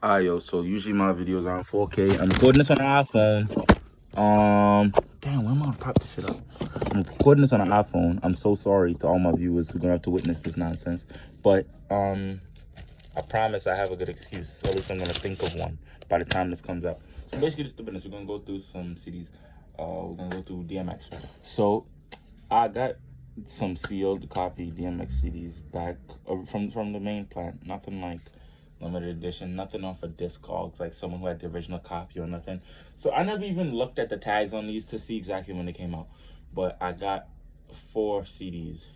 Yo, so usually my videos are on 4K. I'm recording this on an iPhone. Damn, where am I gonna pop this shit up? I'm recording this on an iPhone. I'm so sorry to all my viewers who are gonna have to witness this nonsense. But I promise I have a good excuse. At least I'm gonna think of one by the time this comes out. So basically, just the business. We're gonna go through some CDs. We're gonna go through DMX. So I got some sealed copy DMX CDs back from the main plant. Nothing like limited edition, nothing off of Discogs, like someone who had the original copy or nothing. So I never even looked at the tags on these to see exactly when they came out. But I got 4 CDs.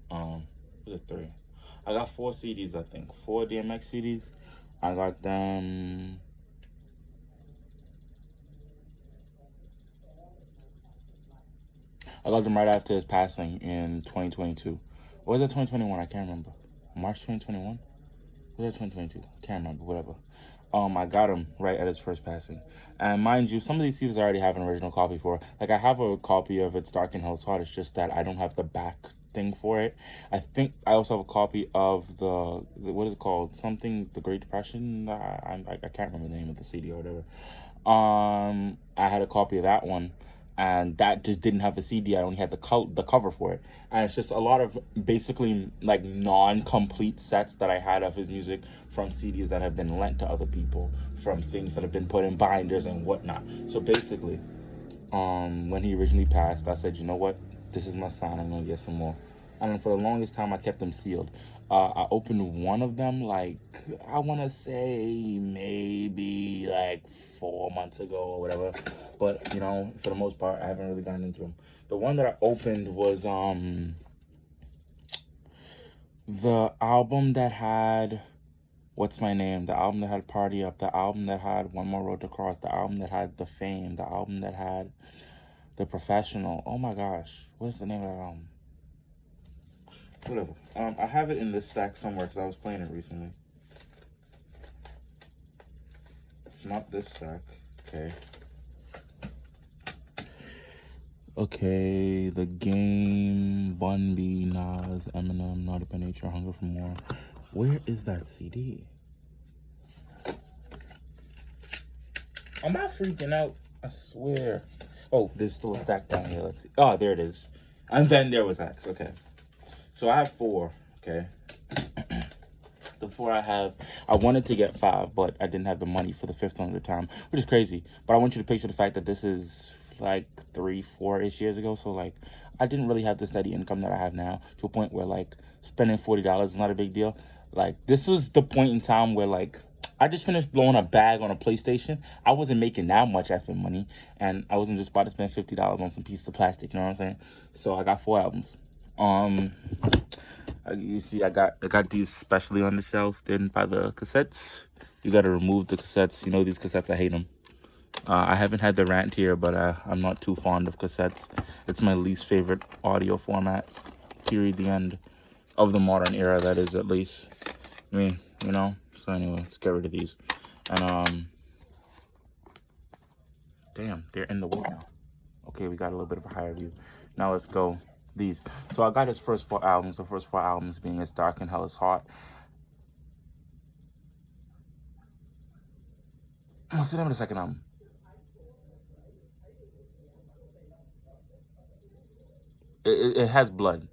Was it 3? I got 4 CDs, I think. 4 DMX CDs. I got them. I got them right after his passing in 2022. Or was that 2021? I can't remember. March 2021? Was that 2022? Can't remember. Whatever. I got him right at his first passing. And mind you, some of these CDs I already have an original copy for. Like, I have a copy of It's Dark and Hell's Heart. It's just that I don't have the back thing for it. I think I also have a copy of what is it called? Something, The Great Depression? I can't remember the name of the CD or whatever. I had a copy of that one, and that just didn't have a CD. I only had the cover for it. And it's just a lot of basically like non-complete sets that I had of his music from CDs that have been lent to other people, from things that have been put in binders and whatnot. So basically, when he originally passed, I said, you know what? This is my sign. I'm going to get some more. And for the longest time, I kept them sealed. I opened one of them, like, I want to say maybe like 4 months ago or whatever. But, you know, for the most part, I haven't really gotten into them. The one that I opened was the album that had What's My Name, the album that had Party Up, the album that had One More Road to Cross, the album that had The Fame, the album that had The Professional. Oh my gosh, what is the name of that album? Whatever. I have it in this stack somewhere because I was playing it recently. It's not this stack. Okay. Okay, The Game, Bun B, Nas, Eminem, Naughty by Nature, Hunger for More. Where is that CD? Am I freaking out? I swear. Oh, there's still a stack down here. Let's see. Oh, there it is. And then there was X. Okay. So I have 4. Okay. The 4 I have, I wanted to get 5, but I didn't have the money for the 5th one at the time, which is crazy. But I want you to picture the fact that this is like 3-4-ish years ago. So like, I didn't really have the steady income that I have now, to a point where like spending $40 is not a big deal. Like, this was the point in time where like I just finished blowing a bag on a PlayStation. I wasn't making that much effing money, and I wasn't just about to spend $50 on some pieces of plastic. You know what I'm saying? So I got 4 albums. You see, I got these specially on the shelf. Then by the cassettes, you got to remove the cassettes. You know, these cassettes, I hate them. I haven't had the rant here, but I'm not too fond of cassettes. It's my least favorite audio format. Period. The end of the modern era. That is, at least. I mean, you know. So anyway, let's get rid of these. And damn, they're in the way now. Okay, we got a little bit of a higher view. Now let's go. These. So I got his first 4 albums. The first 4 albums being It's Dark and Hell is Hot. What's the name of the second album? It has Blood.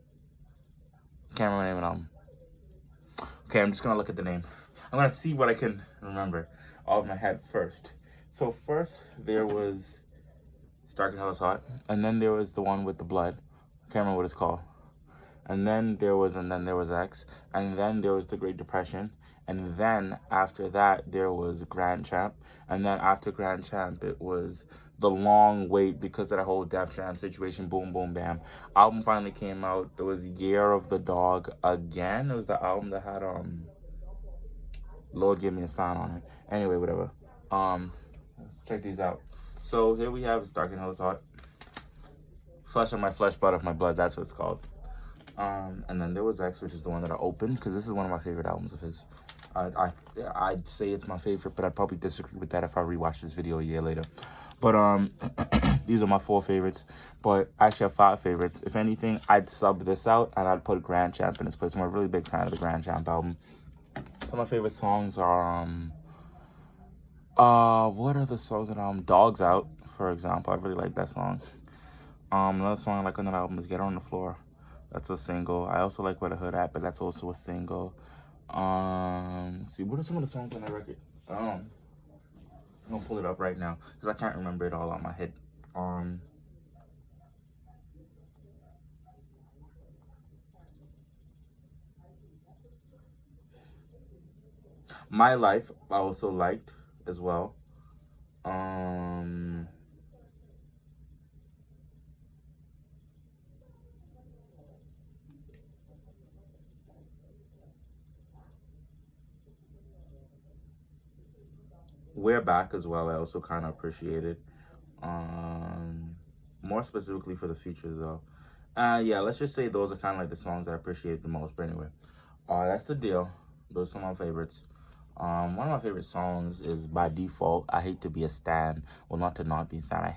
Can't remember the name of the album. Okay, I'm just gonna look at the name. I'm gonna see what I can remember off my head first. So first there was It's Dark and Hell is Hot, and then there was the one with the blood. I can't remember what it's called. And then there was X, and then there was The Great Depression, and then after that there was Grand Champ, and then after Grand Champ it was The Long Wait because of that whole Def Jam situation. Boom Boom Bam. Album finally came out. It was Year of the Dog again. It was the album that had Lord Give Me a Sign on it. Anyway, whatever. Check these out. So here we have It's Dark and Hell is Hot. Flesh of My Flesh, Blood of My Blood. That's what it's called. And then there was X, which is the one that I opened, because this is one of my favorite albums of his. I'd say it's my favorite, but I'd probably disagree with that if I rewatched this video a year later. But these are my 4 favorites. But I actually have 5 favorites. If anything, I'd sub this out and I'd put Grand Champ in its place. I'm a really big fan of the Grand Champ album. Some of my favorite songs are What are the songs that Dogs Out, for example. I really like that song. Another song I like on that album is Get On the Floor. That's a single. I also like Where the Hood At, but that's also a single. Let's see, what are some of the songs on that record? I'm gonna pull it up right now because I can't remember it all on my head. My Life I also liked as well. Um, We're Back as well. I also kind of appreciated. Um, More specifically for the features though. Yeah, let's just say those are kind of like the songs that I appreciate the most. But anyway, that's the deal. Those are my favorites. One of my favorite songs is By Default. I hate to be a stan. Well, not to not be a stan. I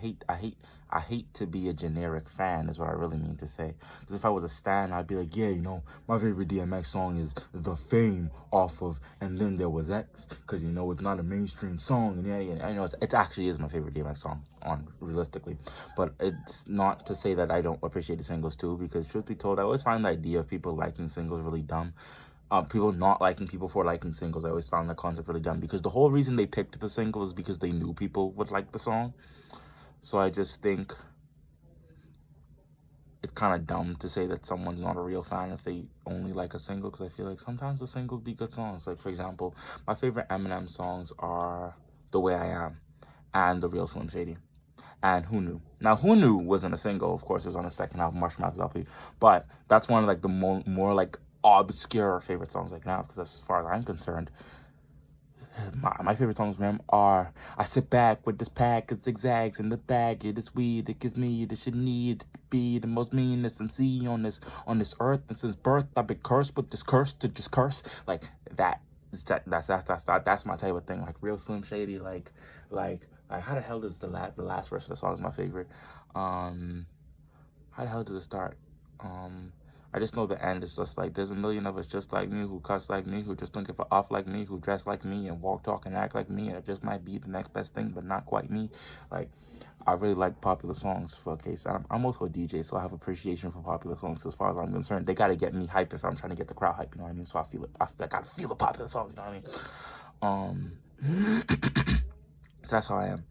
hate to be a generic fan is what I really mean to say. Because if I was a stan, I'd be like, yeah, you know, my favorite DMX song is The Fame off of And Then There Was X. Because, you know, it's not a mainstream song. And yeah, I know it actually is my favorite DMX song, on realistically. But it's not to say that I don't appreciate the singles too. Because truth be told, I always find the idea of people liking singles really dumb. People not liking people for liking singles. I always found that concept really dumb because the whole reason they picked the single is because they knew people would like the song. So I just think it's kind of dumb to say that someone's not a real fan if they only like a single, because I feel like sometimes the singles be good songs. Like, for example, my favorite Eminem songs are The Way I Am and The Real Slim Shady and Who Knew. Now, Who Knew wasn't a single, of course. It was on the second album, Marshmallow's LP. But that's one of like the more like obscure favorite songs like now, because as far as I'm concerned, my favorite songs from him are I sit back with this pack of zigzags in the bag. Yeah, this weed that gives me the shit need to be the most meanest MC on this earth. And since birth, I've been cursed with this curse to just curse. Like that. That's my type of thing. Like Real Slim Shady. Like how the hell does the last verse of the song is my favorite? How the hell did it start? I just know the end is just like, there's a million of us just like me, who cuss like me, who just don't give a off like me, who dress like me and walk, talk, and act like me, and it just might be the next best thing, but not quite me. Like, I really like popular songs for a case. I'm also a DJ, so I have appreciation for popular songs as far as I'm concerned. They gotta get me hype if I'm trying to get the crowd hype, you know what I mean? So I feel it. I gotta feel the popular songs, you know what I mean? So that's how I am.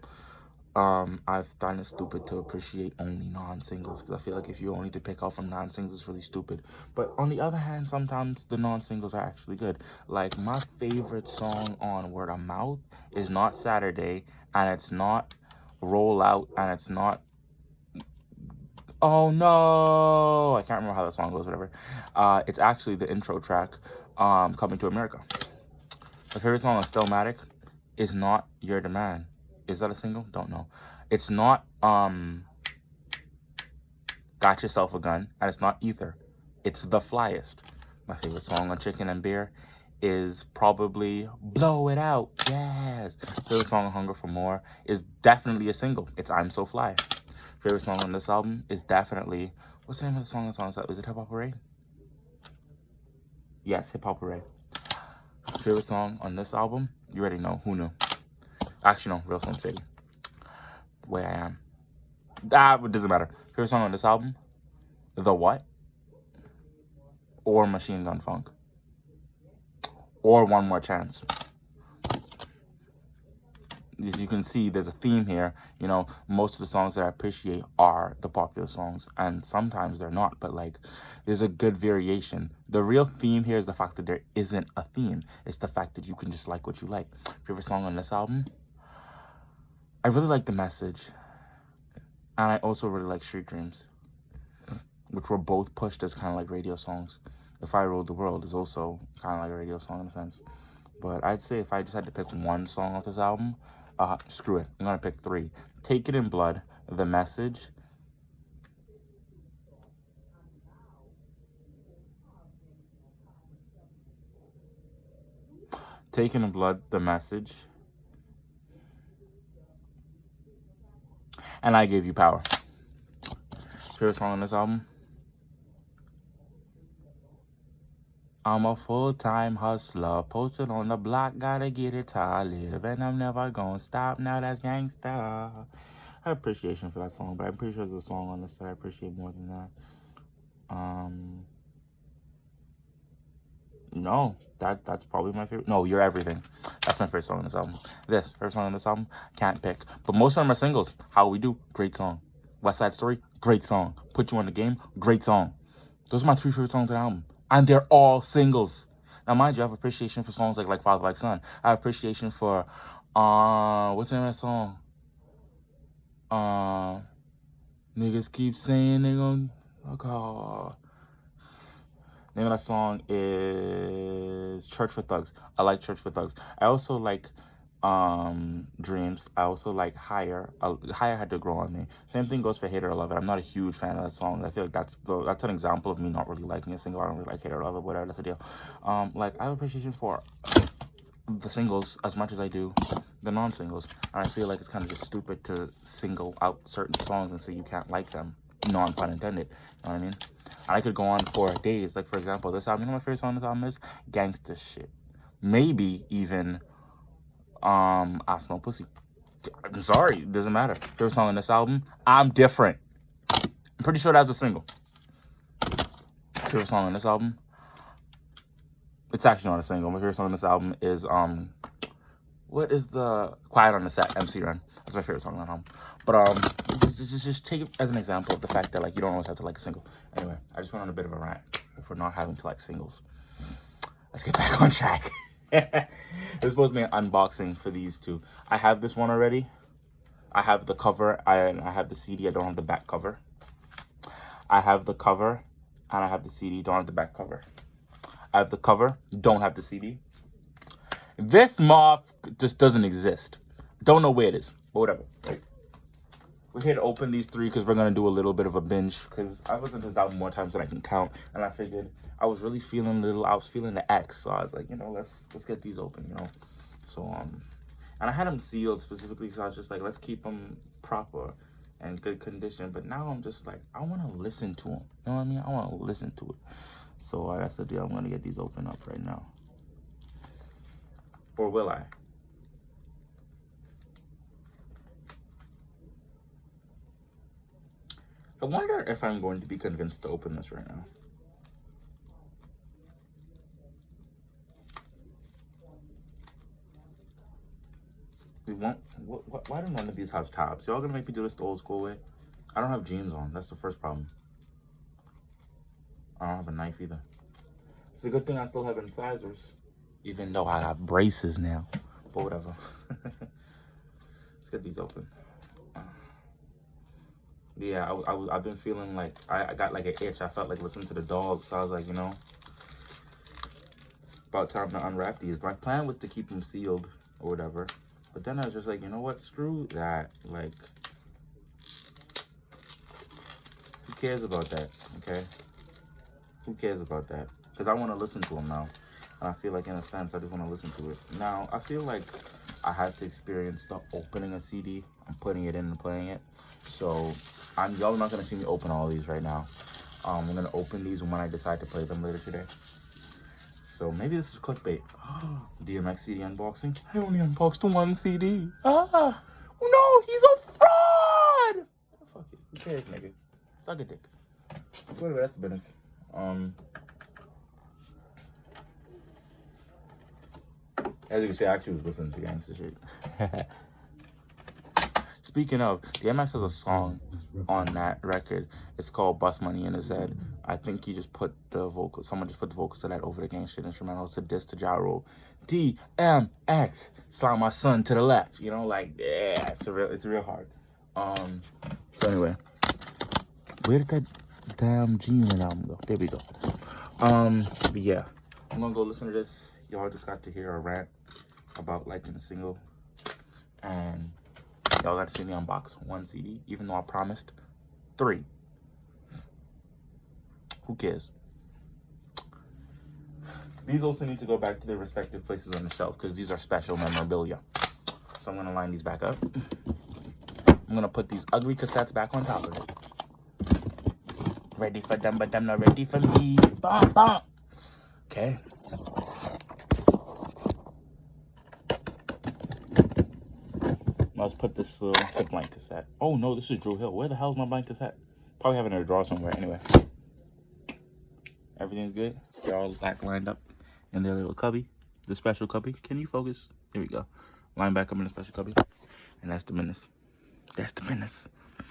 I've found it stupid to appreciate only non-singles, because I feel like if you only to pick out from non-singles, it's really stupid. But on the other hand, sometimes the non-singles are actually good. Like, my favorite song on Word of Mouth is not Saturday, and it's not Roll Out, and it's not, oh no, I can't remember how that song goes, whatever. It's actually the intro track, Coming to America. My favorite song on Stillmatic is not You're the Man. Is that a single? Don't know. It's not Got Yourself a Gun, and it's not Ether. It's The Flyest. My favorite song on Chicken and Beer is probably Blow It Out. Yes. Favorite song on Hunger for More is definitely a single. It's I'm So Fly. Favorite song on this album is definitely, what's the name of the song that's on this album? Is it Hip Hop Parade? Yes, Hip Hop Parade. Favorite song on this album? You already know. Who Knew? Actually, no. Real Slim Shady. Way I Am. It doesn't matter. Favorite song on this album? The What? Or Machine Gun Funk. Or One More Chance. As you can see, there's a theme here. You know, most of the songs that I appreciate are the popular songs, and sometimes they're not, but like, there's a good variation. The real theme here is the fact that there isn't a theme. It's the fact that you can just like what you like. Favorite song on this album? I really like The Message, and I also really like Street Dreams, which were both pushed as kind of like radio songs. If I Ruled the World is also kind of like a radio song in a sense. But I'd say if I just had to pick one song off this album, screw it. I'm going to pick three. Take It in Blood, The Message, Take It in Blood, The Message, and I Gave You Power. Favorite song on this album? I'm a full-time hustler, posted on the block, gotta get it till I live, and I'm never gonna stop, now that's gangsta. I have appreciation for that song, but I'm pretty sure there's a song on this that I appreciate more than that. No, that's probably my favorite. No, You're Everything. That's my favorite song on this album. Favorite song on this album, can't pick. But most of them are singles. How We Do, great song. West Side Story, great song. Put You on the Game, great song. Those are my 3 favorite songs on the album. And they're all singles. Now, mind you, I have appreciation for songs like Father Like Son. I have appreciation for, what's the name of that song? Niggas keep saying they gon', name of that song is Church for Thugs. I like Church for Thugs. I also like Dreams. I also like Higher. Higher had to grow on me. Same thing goes for Hate It or Love It. I'm not a huge fan of that song. I feel like that's an example of me not really liking a single. I don't really like Hate It or Love It, whatever, that's the deal. Like, I have appreciation for the singles as much as I do the non-singles. And I feel like it's kind of just stupid to single out certain songs and say you can't like them. Non-pun intended. You know what I mean? And I could go on for days. Like, for example, this album, you know what my favorite song on this album is? Gangsta Shit. Maybe even I Smell Pussy. I'm sorry, it doesn't matter. Favorite song on this album, I'm Different. I'm pretty sure that's a single. Favorite song on this album, it's actually not a single. My favorite song on this album is what is the Quiet on the Set, MC Run. That's my favorite song on the album. But just take it as an example of the fact that, like, you don't always have to like a single. Anyway, I just went on a bit of a rant for not having to like singles. Let's get back on track. There's supposed to be an unboxing for these two. I have this one already. I have the cover. I have the CD. I don't have the back cover. I have the cover and I have the CD. Don't have the back cover. I have the cover. Don't have the CD. This moth just doesn't exist. Don't know where it is, but whatever. Right. We're here to open these 3 because we're going to do a little bit of a binge because I listened to this album more times than I can count. And I figured I was really feeling I was feeling the X. So I was like, let's get these open, So, and I had them sealed specifically. So I was just like, let's keep them proper and good condition. But now I'm just like, I want to listen to them. You know what I mean? I want to listen to it. So that's the deal. I'm going to get these open up right now. Or will I? I wonder if I'm going to be convinced to open this right now. Why do none of these have tabs? Y'all gonna make me do this the old school way? I don't have jeans on. That's the first problem. I don't have a knife either. It's a good thing I still have incisors. Even though I got braces now. But whatever. Let's get these open. Yeah, I've been feeling like I got like an itch. I felt like listening to the dogs. So I was like, it's about time to unwrap these. My plan was to keep them sealed or whatever. But then I was just like, you know what? Screw that. Like, who cares about that? Okay? Who cares about that? Because I want to listen to them now. And I feel like, in a sense, I just want to listen to it. Now, I feel like I had to experience the opening a CD. I'm putting it in and playing it. So, y'all not going to see me open all these right now. I'm going to open these when I decide to play them later today. So, maybe this is clickbait. DMX CD unboxing. I only unboxed 1 CD. No, he's a fraud! Fuck it. Who cares, nigga? Suck a dick. Whatever, that's the business. As you can see, I actually was listening to gangster shit. Speaking of, DMX has a song on that record. It's called Bust Money in His Head. I think he just put the vocals, someone just put the vocals to that over the gang shit instrumental. It's a diss to Ja Rule. DMX, slide my son to the left. Yeah, it's real hard. So anyway, where did that damn G-Man album go? There we go. But yeah, I'm gonna go listen to this. Y'all just got to hear a rant about liking the single, and y'all got to see me unbox 1 CD, even though I promised 3. Who cares? These also need to go back to their respective places on the shelf because these are special memorabilia. So I'm going to line these back up. I'm going to put these ugly cassettes back on top of it. Ready for them, but them not ready for me. Bum, bum. Okay. Let's put this to blank cassette. Oh no, this is Drew Hill. Where the hell's my blank cassette? Probably have it in a drawer somewhere. Anyway, everything's good. They're all back lined up in their little cubby, the special cubby. Can you focus? Here we go. Line back up in the special cubby, and that's the menace. That's the menace.